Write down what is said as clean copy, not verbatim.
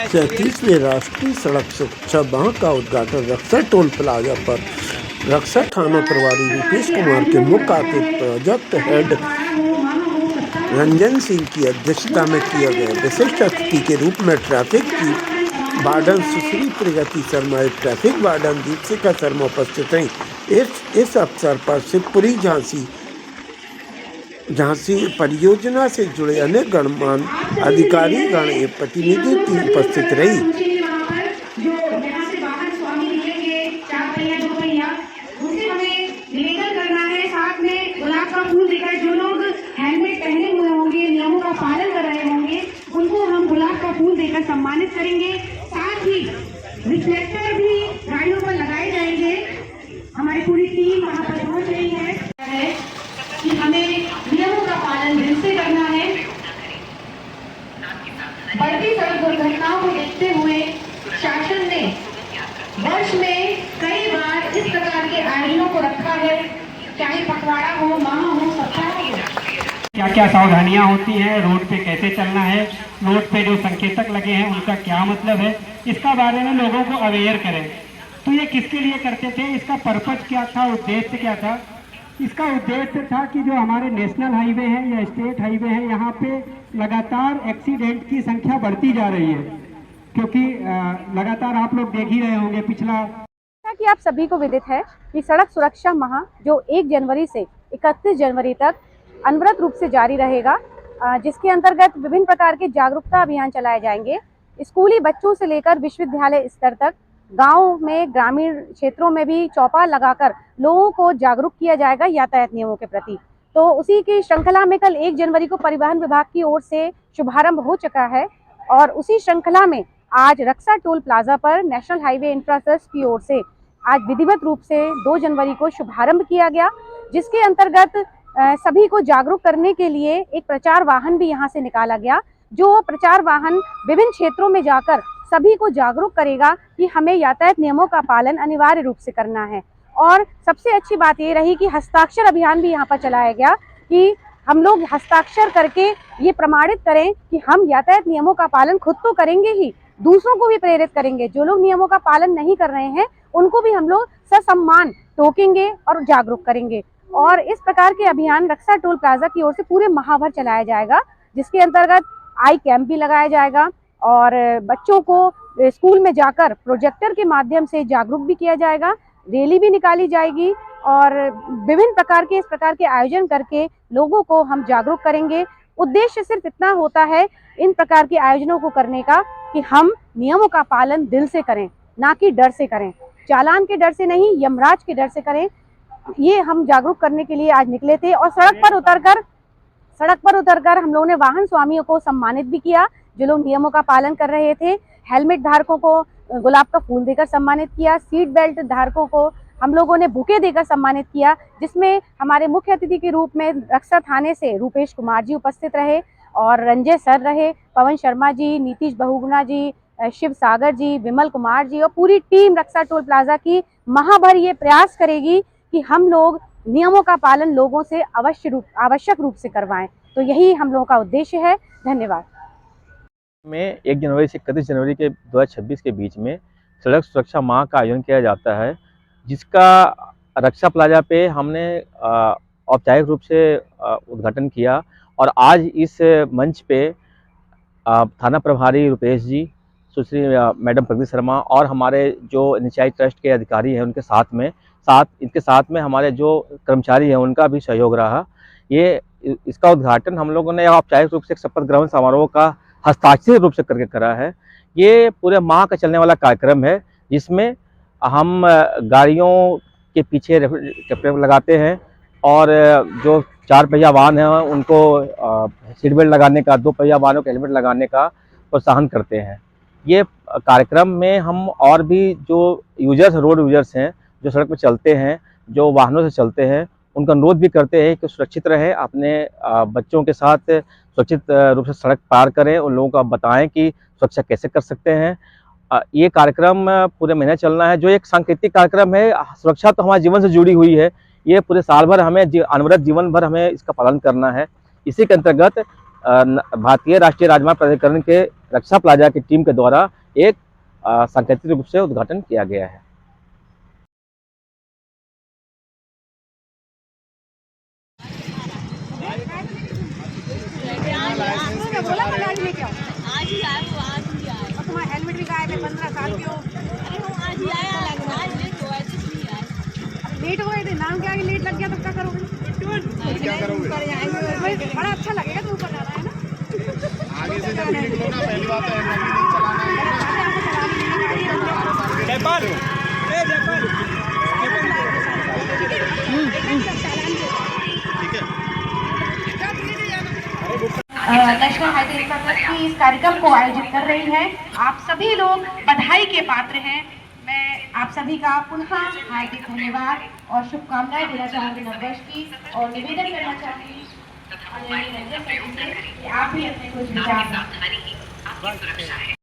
37वें राष्ट्रीय सड़क सुरक्षा माह का उद्घाटन रक्सर टोल प्लाजा पर रक्सर थाना प्रभारी रूपेश कुमार के मुख्य अतिथि प्रोजेक्ट हेड रंजन सिंह की अध्यक्षता में किया गया। विशिष्ट अतिथि के रूप में ट्रैफिक की वार्डन सुश्री प्रगति शर्मा, ट्रैफिक वार्डन दीपशिखा शर्मा उपस्थित रहीं। इस अवसर पर शिवपुरी झांसी परियोजना से जुड़े अनेक गणमान्य अधिकारी गण एवं प्रतिनिधि टीम उपस्थित रही। जो लोग हेलमेट पहने हुए होंगे, नियमों का पालन कर रहे होंगे, उनको हम गुलाब का फूल देकर सम्मानित करेंगे। साथ ही रिफ्लेक्टर भी गाड़ियों पर लगाए जाएंगे। हमारी पूरी टीम वहाँ पर पहुँच रही है कि हमें नियमों का पालन दिल से करना है। बढ़ती सड़क दुर्घटनाओं को देखते हुए शासन ने वर्ष में कई बार इस प्रकार के आयोजनों को रखा है, चाहे पखवाड़ा हो, माह हो, सप्ताह हो। क्या क्या सावधानियां होती हैं, रोड पे कैसे चलना है, रोड पे जो संकेतक लगे हैं उनका क्या मतलब है, इसका बारे में लोगों को अवेयर करें। तो ये किसके लिए करते थे, इसका पर्पज क्या था, उद्देश्य क्या था? इसका उद्देश्य था कि जो हमारे नेशनल हाईवे हैं या स्टेट हाईवे हैं, यहाँ पे लगातार एक्सीडेंट की संख्या बढ़ती जा रही है, क्योंकि लगातार आप लोग देख ही रहे होंगे पिछला कि आप सभी को विदित है कि सड़क सुरक्षा माह जो 1 जनवरी से 31 जनवरी तक अनवरत रूप से जारी रहेगा, जिसके अंतर्गत विभिन्न प्रकार के जागरूकता अभियान चलाए जाएंगे। स्कूली बच्चों से लेकर विश्वविद्यालय स्तर तक गांव में, ग्रामीण क्षेत्रों में भी चौपाल लगाकर लोगों को जागरूक किया जाएगा यातायात नियमों के प्रति। तो उसी की श्रृंखला में कल 1 जनवरी को परिवहन विभाग की ओर से शुभारंभ हो चुका है और उसी श्रृंखला में आज रक्सर टोल प्लाजा पर नेशनल हाईवे इंफ्रास्ट्रक्चर की ओर से आज विधिवत रूप से 2 जनवरी को शुभारंभ किया गया, जिसके अंतर्गत सभी को जागरूक करने के लिए एक प्रचार वाहन भी यहां से निकाला गया, जो प्रचार वाहन विभिन्न क्षेत्रों में जाकर सभी को जागरूक करेगा कि हमें यातायात नियमों का पालन अनिवार्य रूप से करना है। और सबसे अच्छी बात ये रही कि हस्ताक्षर अभियान भी यहाँ पर चलाया गया कि हम लोग हस्ताक्षर करके ये प्रमाणित करें कि हम यातायात नियमों का पालन खुद तो करेंगे ही, दूसरों को भी प्रेरित करेंगे। जो लोग नियमों का पालन नहीं कर रहे हैं उनको भी हम लोग ससम्मान टोकेंगे और जागरूक करेंगे। और इस प्रकार के अभियान रक्सर टोल प्लाजा की ओर से पूरे माह भर चलाया जाएगा, जिसके अंतर्गत आई कैंप भी लगाया जाएगा और बच्चों को स्कूल में जाकर प्रोजेक्टर के माध्यम से जागरूक भी किया जाएगा, रैली भी निकाली जाएगी और विभिन्न प्रकार के इस प्रकार के आयोजन करके लोगों को हम जागरूक करेंगे। उद्देश्य सिर्फ इतना होता है इन प्रकार के आयोजनों को करने का कि हम नियमों का पालन दिल से करें, ना कि डर से करें, चालान के डर से नहीं, यमराज के डर से करें। ये हम जागरूक करने के लिए आज निकले थे और सड़क पर उतरकर हम लोगों ने वाहन स्वामियों को सम्मानित भी किया, जो लोग नियमों का पालन कर रहे थे। हेलमेट धारकों को गुलाब का फूल देकर सम्मानित किया, सीट बेल्ट धारकों को हम लोगों ने बुके देकर सम्मानित किया, जिसमें हमारे मुख्य अतिथि के रूप में रक्सर थाने से रूपेश कुमार जी उपस्थित रहे और रंजय सर रहे, पवन शर्मा जी, नीतीश बहुगुणा जी, शिव सागर जी, विमल कुमार जी और पूरी टीम रक्सर टोल प्लाजा की माह भर ये प्रयास करेगी कि हम लोग नियमों का पालन लोगों से आवश्यक रूप से करवाएं। तो यही हम लोगों का उद्देश्य है। धन्यवाद। में 1 जनवरी से 31 जनवरी के 2026 के बीच में सड़क सुरक्षा माह का आयोजन किया जाता है, जिसका रक्षा प्लाजा पे हमने औपचारिक रूप से उद्घाटन किया और आज इस मंच पे थाना प्रभारी रूपेश जी, सुश्री मैडम प्रगति शर्मा और हमारे जो निचाई ट्रस्ट के अधिकारी हैं उनके इनके साथ में हमारे जो कर्मचारी हैं उनका भी सहयोग रहा। इसका उद्घाटन हम लोगों ने औपचारिक रूप से एक शपथ ग्रहण समारोह का हस्ताक्षरित रूप से करके करा है। ये पूरे माह का चलने वाला कार्यक्रम है, जिसमें हम गाड़ियों के पीछे रिफ्लेक्टर लगाते हैं और जो 4 पहिया वाहन हैं उनको सीट बेल्ट लगाने का, 2 पहिया वाहनों को हेलमेट लगाने का प्रोत्साहन करते हैं। ये कार्यक्रम में हम और भी जो रोड यूजर्स हैं, जो सड़क पर चलते हैं, जो वाहनों से चलते हैं, उनका अनुरोध भी करते हैं कि सुरक्षित रहें, अपने बच्चों के साथ सुरक्षित रूप से सड़क पार करें, उन लोगों को बताएं कि सुरक्षा कैसे कर सकते हैं। ये कार्यक्रम पूरे महीने चलना है, जो एक सांकेतिक कार्यक्रम है। सुरक्षा तो हमारे जीवन से जुड़ी हुई है, ये पूरे साल भर हमें अनवरत जीवन भर हमें इसका पालन करना है। इसी के अंतर्गत भारतीय राष्ट्रीय राजमार्ग प्राधिकरण के रक्षा प्लाजा की टीम के द्वारा एक सांकेतिक रूप से उद्घाटन किया गया है। बोला था गाड़ी लेके आओ, आज ही आए हो, आज ही आए। और तुम्हारा हेलमेट भी गायब है, 15 साल के हो। अरे हम आज ही आया, लग रहा है लेट हुआ है, इसलिए आए। लेट हो गए थे, नाम के आगे लेट लग गया तो क्या करोगे? क्या करोगे? बड़ा अच्छा लगेगा तो ऊपर जाना है ना। आगे से जब निकलो ना, पहली बात तो हेलमेट भी नहीं चलाना है। नेशनल हाईवे की इस कार्यक्रम को आयोजित कर रही है। आप सभी लोग बधाई के पात्र हैं। मैं आप सभी का पुनः हार्दिक धन्यवाद और शुभकामनाएं देना चाहूंगी नववर्ष की, और निवेदन करना चाहूंगी कि आप भी अपने कुछ विचार